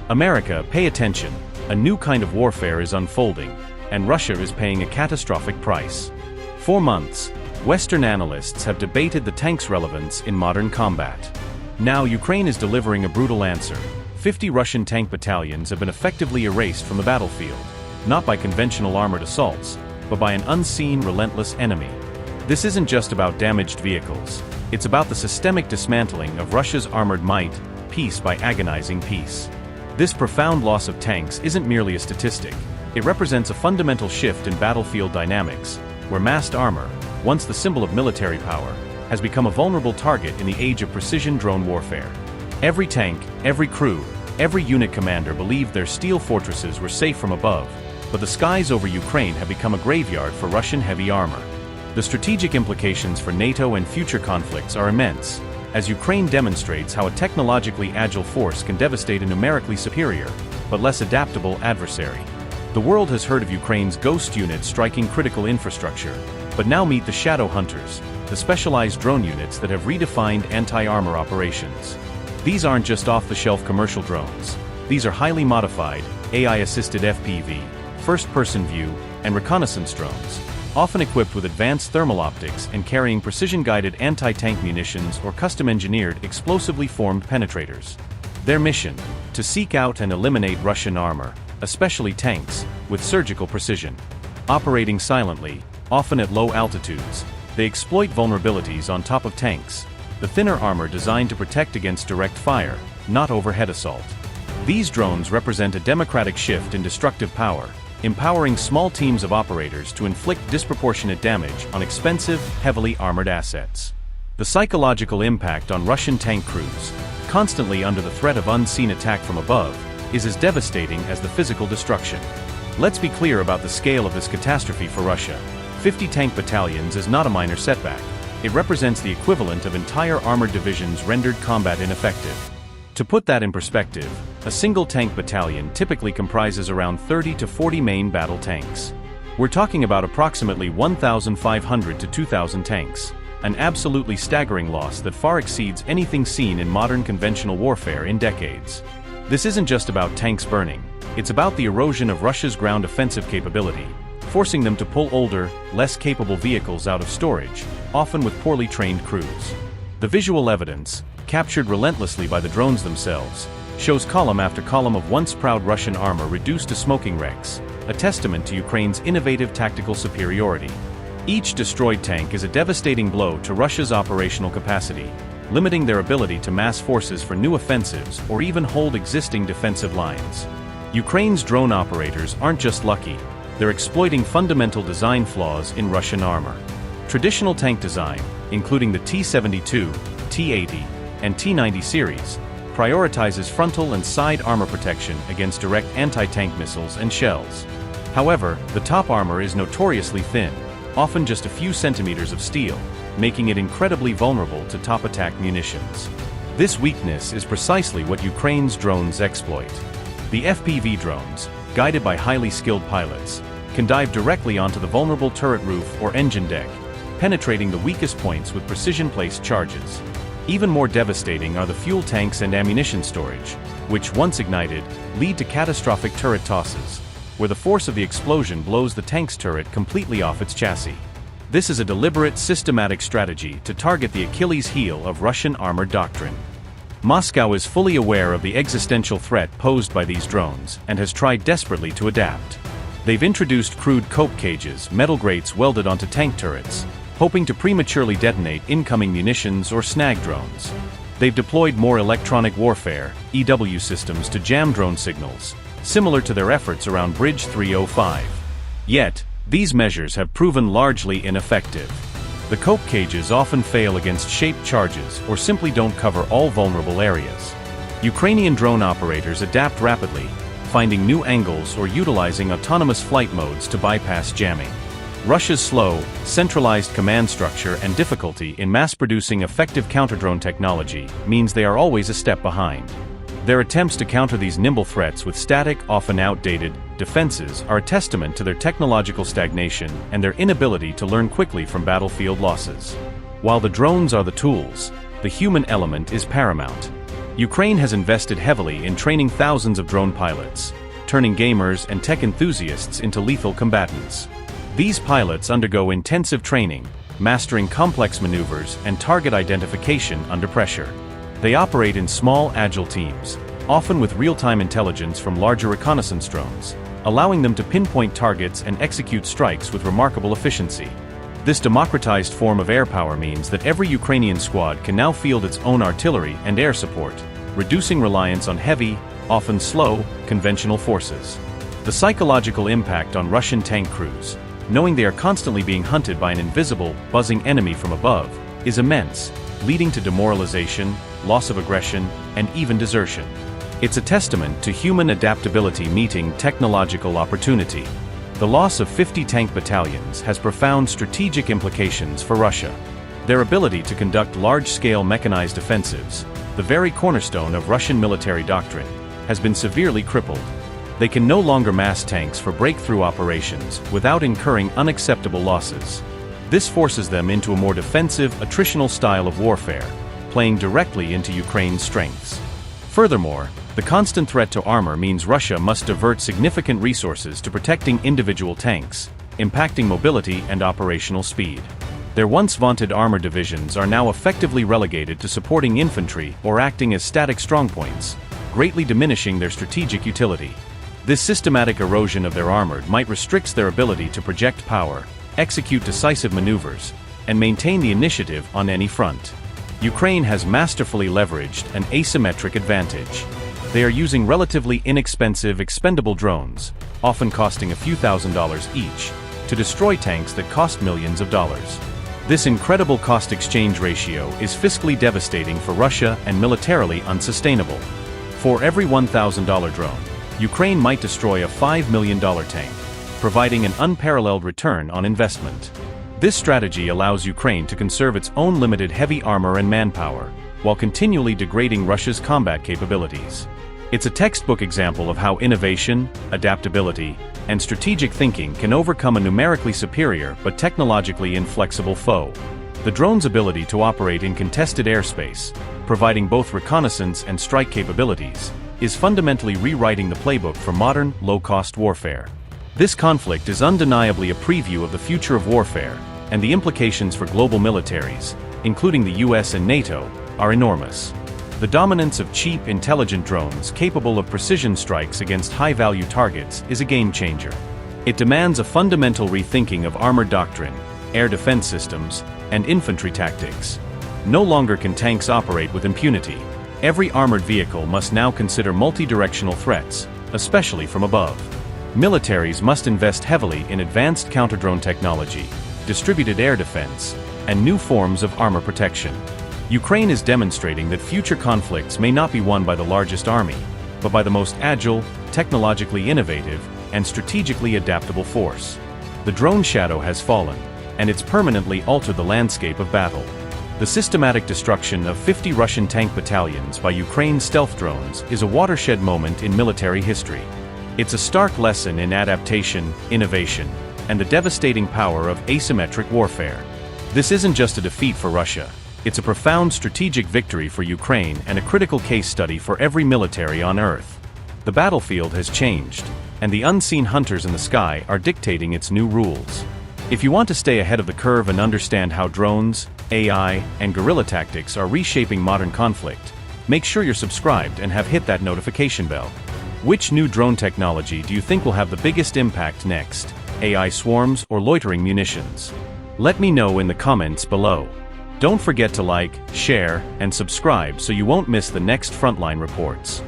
America, pay attention. A new kind of warfare is unfolding, and Russia is paying a catastrophic price. For months, Western analysts have debated the tank's relevance in modern combat. Now Ukraine is delivering a brutal answer. 50 Russian tank battalions have been effectively erased from the battlefield, not by conventional armored assaults, but by an unseen, relentless enemy. This isn't just about damaged vehicles. It's about the systemic dismantling of Russia's armored might, piece by agonizing piece. This profound loss of tanks isn't merely a statistic. It represents a fundamental shift in battlefield dynamics, where massed armor, once the symbol of military power, has become a vulnerable target in the age of precision drone warfare. Every tank, every crew, every unit commander believed their steel fortresses were safe from above, but the skies over Ukraine have become a graveyard for Russian heavy armor. The strategic implications for NATO and future conflicts are immense, as Ukraine demonstrates how a technologically agile force can devastate a numerically superior, but less adaptable adversary. The world has heard of Ukraine's ghost units striking critical infrastructure, but now meet the shadow hunters, the specialized drone units that have redefined anti-armor operations. These aren't just off-the-shelf commercial drones. These are highly modified, AI-assisted FPV, first-person view, and reconnaissance drones, often equipped with advanced thermal optics and carrying precision-guided anti-tank munitions or custom-engineered explosively formed penetrators. Their mission: to seek out and eliminate Russian armor, especially tanks, with surgical precision. Operating silently, often at low altitudes, they exploit vulnerabilities on top of tanks, the thinner armor designed to protect against direct fire, not overhead assault. These drones represent a democratic shift in destructive power, empowering small teams of operators to inflict disproportionate damage on expensive, heavily armored assets. The psychological impact on Russian tank crews, constantly under the threat of unseen attack from above, is as devastating as the physical destruction. Let's be clear about the scale of this catastrophe for Russia. 50 tank battalions is not a minor setback. It represents the equivalent of entire armored divisions rendered combat ineffective. To put that in perspective, a single tank battalion typically comprises around 30 to 40 main battle tanks. We're talking about approximately 1,500 to 2,000 tanks, an absolutely staggering loss that far exceeds anything seen in modern conventional warfare in decades. This isn't just about tanks burning, it's about the erosion of Russia's ground offensive capability, forcing them to pull older, less capable vehicles out of storage, often with poorly trained crews. The visual evidence, captured relentlessly by the drones themselves, shows column after column of once proud Russian armor reduced to smoking wrecks, a testament to Ukraine's innovative tactical superiority. Each destroyed tank is a devastating blow to Russia's operational capacity, limiting their ability to mass forces for new offensives or even hold existing defensive lines. Ukraine's drone operators aren't just lucky, they're exploiting fundamental design flaws in Russian armor. Traditional tank design, including the T-72, T-80, and T-90 series, prioritizes frontal and side armor protection against direct anti-tank missiles and shells. However, the top armor is notoriously thin, often just a few centimeters of steel, making it incredibly vulnerable to top attack munitions. This weakness is precisely what Ukraine's drones exploit. The FPV drones, guided by highly skilled pilots, can dive directly onto the vulnerable turret roof or engine deck, penetrating the weakest points with precision-placed charges. Even more devastating are the fuel tanks and ammunition storage, which, once ignited, lead to catastrophic turret tosses, where the force of the explosion blows the tank's turret completely off its chassis. This is a deliberate, systematic strategy to target the Achilles heel of Russian armored doctrine. Moscow is fully aware of the existential threat posed by these drones and has tried desperately to adapt. They've introduced crude cope cages, metal grates welded onto tank turrets, hoping to prematurely detonate incoming munitions or snag drones. They've deployed more electronic warfare, EW systems to jam drone signals, similar to their efforts around Bridge 305. Yet, these measures have proven largely ineffective. The cope cages often fail against shaped charges or simply don't cover all vulnerable areas. Ukrainian drone operators adapt rapidly, finding new angles or utilizing autonomous flight modes to bypass jamming. Russia's slow, centralized command structure and difficulty in mass-producing effective counter-drone technology means they are always a step behind. Their attempts to counter these nimble threats with static, often outdated, defenses are a testament to their technological stagnation and their inability to learn quickly from battlefield losses. While the drones are the tools, the human element is paramount. Ukraine has invested heavily in training thousands of drone pilots, turning gamers and tech enthusiasts into lethal combatants. These pilots undergo intensive training, mastering complex maneuvers and target identification under pressure. They operate in small, agile teams, often with real-time intelligence from larger reconnaissance drones, allowing them to pinpoint targets and execute strikes with remarkable efficiency. This democratized form of air power means that every Ukrainian squad can now field its own artillery and air support, reducing reliance on heavy, often slow, conventional forces. The psychological impact on Russian tank crews, knowing they are constantly being hunted by an invisible, buzzing enemy from above, is immense, leading to demoralization, loss of aggression, and even desertion. It's a testament to human adaptability meeting technological opportunity. The loss of 50 tank battalions has profound strategic implications for Russia. Their ability to conduct large-scale mechanized offensives, the very cornerstone of Russian military doctrine, has been severely crippled. They can no longer mass tanks for breakthrough operations without incurring unacceptable losses. This forces them into a more defensive, attritional style of warfare, playing directly into Ukraine's strengths. Furthermore, the constant threat to armor means Russia must divert significant resources to protecting individual tanks, impacting mobility and operational speed. Their once vaunted armor divisions are now effectively relegated to supporting infantry or acting as static strongpoints, greatly diminishing their strategic utility. This systematic erosion of their armor might restrict their ability to project power, execute decisive maneuvers, and maintain the initiative on any front. Ukraine has masterfully leveraged an asymmetric advantage. They are using relatively inexpensive expendable drones, often costing a few $1,000s each, to destroy tanks that cost millions of dollars. This incredible cost-exchange ratio is fiscally devastating for Russia and militarily unsustainable. For every $1,000 drone, Ukraine might destroy a $5 million tank, providing an unparalleled return on investment. This strategy allows Ukraine to conserve its own limited heavy armor and manpower, while continually degrading Russia's combat capabilities. It's a textbook example of how innovation, adaptability, and strategic thinking can overcome a numerically superior but technologically inflexible foe. The drone's ability to operate in contested airspace, providing both reconnaissance and strike capabilities, is fundamentally rewriting the playbook for modern, low-cost warfare. This conflict is undeniably a preview of the future of warfare, and the implications for global militaries, including the US and NATO, are enormous. The dominance of cheap, intelligent drones capable of precision strikes against high-value targets is a game-changer. It demands a fundamental rethinking of armor doctrine, air defense systems, and infantry tactics. No longer can tanks operate with impunity. Every armored vehicle must now consider multi-directional threats, especially from above. Militaries must invest heavily in advanced counter-drone technology, distributed air defense, and new forms of armor protection. Ukraine is demonstrating that future conflicts may not be won by the largest army, but by the most agile, technologically innovative, and strategically adaptable force. The drone shadow has fallen, and it's permanently altered the landscape of battle. The systematic destruction of 50 Russian tank battalions by Ukraine's stealth drones is a watershed moment in military history. It's a stark lesson in adaptation, innovation, and the devastating power of asymmetric warfare. This isn't just a defeat for Russia. It's a profound strategic victory for Ukraine and a critical case study for every military on Earth. The battlefield has changed, and the unseen hunters in the sky are dictating its new rules. If you want to stay ahead of the curve and understand how drones, AI, and guerrilla tactics are reshaping modern conflict, make sure you're subscribed and have hit that notification bell. Which new drone technology do you think will have the biggest impact next? AI swarms or loitering munitions? Let me know in the comments below. Don't forget to like, share, and subscribe so you won't miss the next Frontline reports.